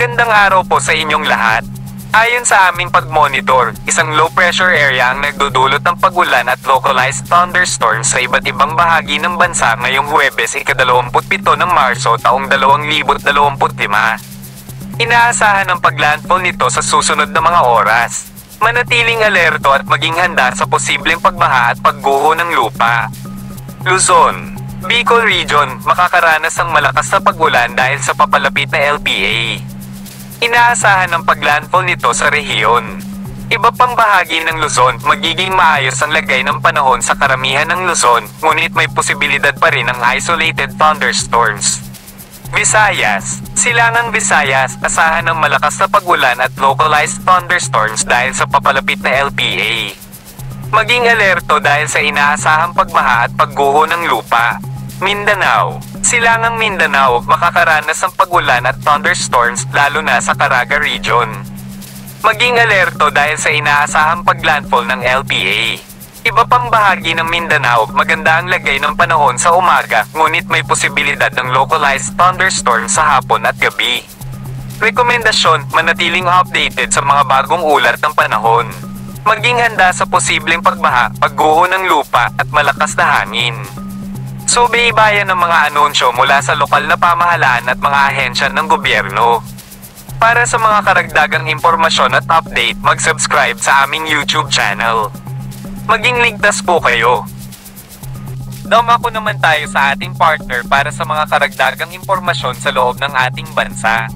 Magandang araw po sa inyong lahat. Ayon sa aming pag-monitor, isang low pressure area ang nagdudulot ng pag-ulan at localized thunderstorms sa iba't ibang bahagi ng bansa ngayong Huwebes, ika-27 ng Marso taong 2025. Inaasahan ang paglandfall nito sa susunod na mga oras. Manatiling alerto at maging handa sa posibleng pagbaha at pagguho ng lupa. Luzon, Bicol Region, makakaranas ng malakas na pag-ulan dahil sa papalapit na LPA. Inaasahan ang paglandfall nito sa rehiyon. Iba pang bahagi ng Luzon, magiging maayos ang lagay ng panahon sa karamihan ng Luzon, ngunit may posibilidad pa rin ng isolated thunderstorms. Visayas, Silangang Visayas, asahan ng malakas na pag-ulan at localized thunderstorms dahil sa papalapit na LPA. Maging alerto dahil sa inaasahang pagbaha at pagguho ng lupa. Mindanao, Silangang Mindanao, makakaranas ng pag-ulan at thunderstorms lalo na sa Caraga Region. Maging alerto dahil sa inaasahang paglandfall ng LPA. Iba pang bahagi ng Mindanao, maganda ang lagay ng panahon sa umaga, ngunit may posibilidad ng localized thunderstorms sa hapon at gabi. Rekomendasyon, manatiling updated sa mga bagong ulat ng panahon. Maging handa sa posibleng pagbaha, pagguho ng lupa at malakas na hangin. Subaybayan ng mga anunsyo mula sa lokal na pamahalaan at mga ahensya ng gobyerno. Para sa mga karagdagang impormasyon at update, mag-subscribe sa aming YouTube channel. Maging ligtas po kayo. Dumako naman tayo sa ating partner para sa mga karagdagang impormasyon sa loob ng ating bansa.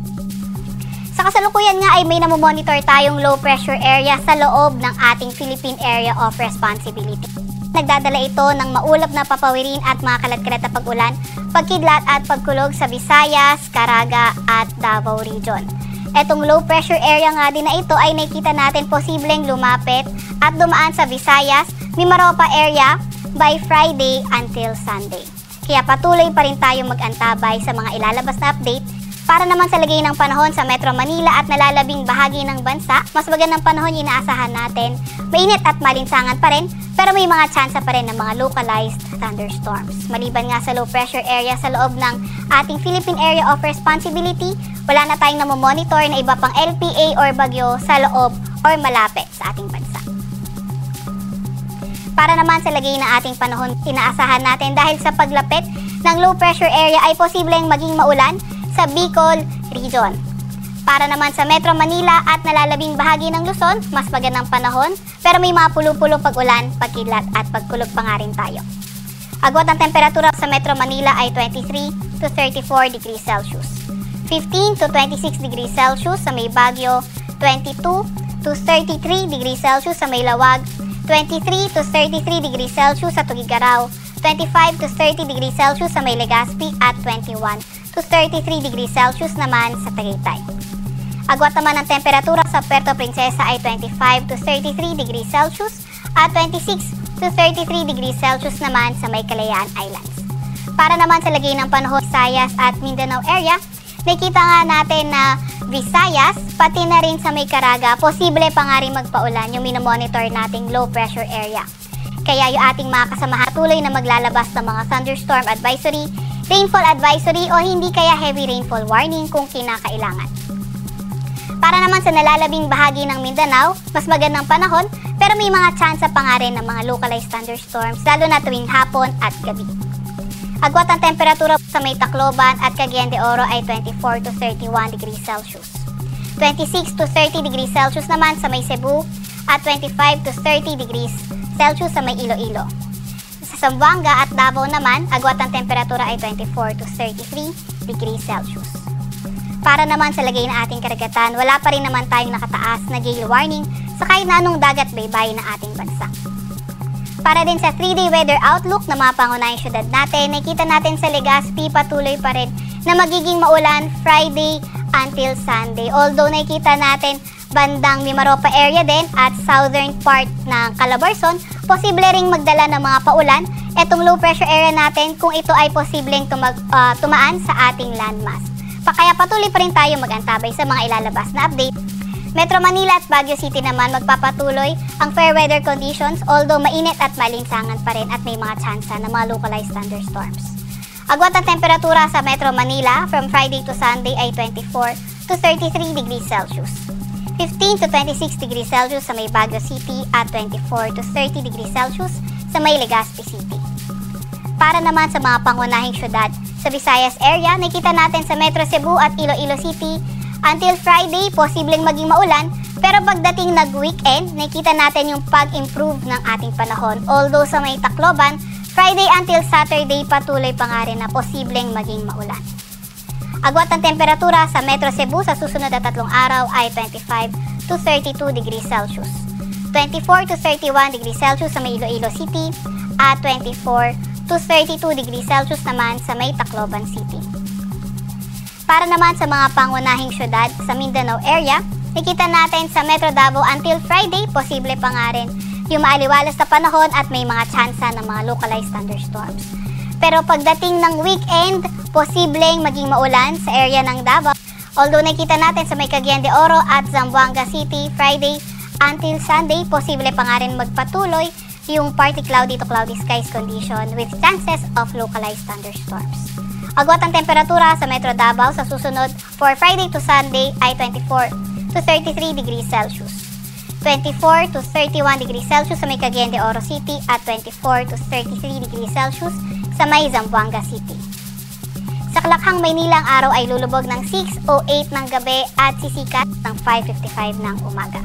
Sa kasalukuyan nga ay may namomonitor tayong low pressure area sa loob ng ating Philippine Area of Responsibility. Nagdadala ito ng maulap na papawirin at mga kalat-kalat na pag-ulan, pagkidlat at pagkulog sa Visayas, Caraga at Davao Region. Etong low pressure area nga din na ito ay nakikita natin posibleng lumapit at dumaan sa Visayas, Mimaropa area by Friday until Sunday. Kaya patuloy pa rin tayo mag-antabay sa mga ilalabas na update. Para naman sa lagay ng panahon sa Metro Manila at nalalabing bahagi ng bansa, mas magandang panahon inaasahan natin. Mainit at malinsangan pa rin, pero may mga tsansa pa rin ng mga localized thunderstorms. Maliban nga sa low pressure area sa loob ng ating Philippine Area of Responsibility, wala na tayong namomonitor na iba pang LPA or bagyo sa loob or malapit sa ating bansa. Para naman sa lagay ng ating panahon, inaasahan natin dahil sa paglapit ng low pressure area ay posibleng maging maulan sa Bicol Region. Para naman sa Metro Manila at nalalabing bahagi ng Luzon, mas magandang panahon, pero may mga pulo-pulo pag-ulan, pagkidlat at pagkulog pa nga rin tayo. Agwat ang temperatura sa Metro Manila ay 23 to 34 degrees Celsius. 15 to 26 degrees Celsius sa may Baguio, 22 to 33 degrees Celsius sa may Lawag, 23 to 33 degrees Celsius sa Tuguegarao, 25 to 30 degrees Celsius sa may Legazpi at 21 to 33 degrees Celsius naman sa Tagaytay. Agwat naman ang temperatura sa Puerto Princesa ay 25 to 33 degrees Celsius at 26 to 33 degrees Celsius naman sa may Kalayaan Islands. Para naman sa lagay ng panahon sa Visayas at Mindanao area, nakita nga natin na Visayas, pati na rin sa may Caraga, posible pa nga rin magpaulan yung minomonitor nating low pressure area. Kaya yung ating mga kasamahan tuloy na maglalabas ng mga thunderstorm advisory, rainfall advisory o hindi kaya heavy rainfall warning kung kinakailangan. Para naman sa nalalabing bahagi ng Mindanao, mas magandang panahon pero may mga tsansa pa nga rin ng mga localized thunderstorms lalo na tuwing hapon at gabi. Agwat ang temperatura sa may Tacloban at Cagayan de Oro ay 24 to 31 degrees Celsius. 26 to 30 degrees Celsius naman sa may Cebu at 25 to 30 degrees Celsius sa may Iloilo. Sa Zamboanga at Davao naman, agwat ang temperatura ay 24 to 33 degrees Celsius. Para naman sa lagay ng ating karagatan, wala pa rin naman tayong nakataas na gale warning sa kahit na anong dagat baybay ng ating bansa. Para din sa 3-day weather outlook na mga pangunahing syudad natin, nakita natin sa Legazpi patuloy pa rin na magiging maulan Friday until Sunday. Although nakita natin bandang Mimaropa area din at southern part ng Calabarzon, posible ring magdala ng mga paulan etong low pressure area natin kung ito ay posibleng tumaan sa ating landmass. Kaya patuloy pa rin tayo mag-antabay sa mga ilalabas na update. Metro Manila at Baguio City naman magpapatuloy ang fair weather conditions although mainit at malinsangan pa rin at may mga tsansa ng mga localized thunderstorms. Agwat ang temperatura sa Metro Manila from Friday to Sunday ay 24 to 33 degrees Celsius. 15 to 26 degrees Celsius sa may Baguio City at 24 to 30 degrees Celsius sa may Legazpi City. Para naman sa mga pangunahing syudad sa Visayas area, nakita natin sa Metro Cebu at Iloilo City until Friday, posibleng maging maulan, pero pagdating nag-weekend, nakita natin yung pag-improve ng ating panahon. Although sa may Tacloban, Friday until Saturday, patuloy pa nga rin na posibleng maging maulan. Agwat ng temperatura sa Metro Cebu sa susunod na 3 araw ay 25 to 32 degrees Celsius. 24 to 31 degrees Celsius sa may Iloilo City at 24 to 32 degrees Celsius naman sa may Tacloban City. Para naman sa mga pangunahing syudad sa Mindanao area, nakita natin sa Metro Davao until Friday, posible pa nga rin yung maaliwalas na panahon at may mga tsansa ng mga localized thunderstorms. Pero pagdating ng weekend, posibleng maging maulan sa area ng Davao. Although nakita natin sa may Cagayan de Oro at Zamboanga City, Friday until Sunday, posible pa nga rin magpatuloy yung partly cloudy to cloudy skies condition with chances of localized thunderstorms. Agwat ang temperatura sa Metro Davao sa susunod for Friday to Sunday ay 24 to 33 degrees Celsius. 24 to 31 degrees Celsius sa may Cagayan de Oro City at 24 to 33 degrees Celsius sa may Zamboanga City. Sa Kalakhang, Maynila, ang araw ay lulubog ng 6:08 ng gabi at sisikat ng 5:55 ng umaga.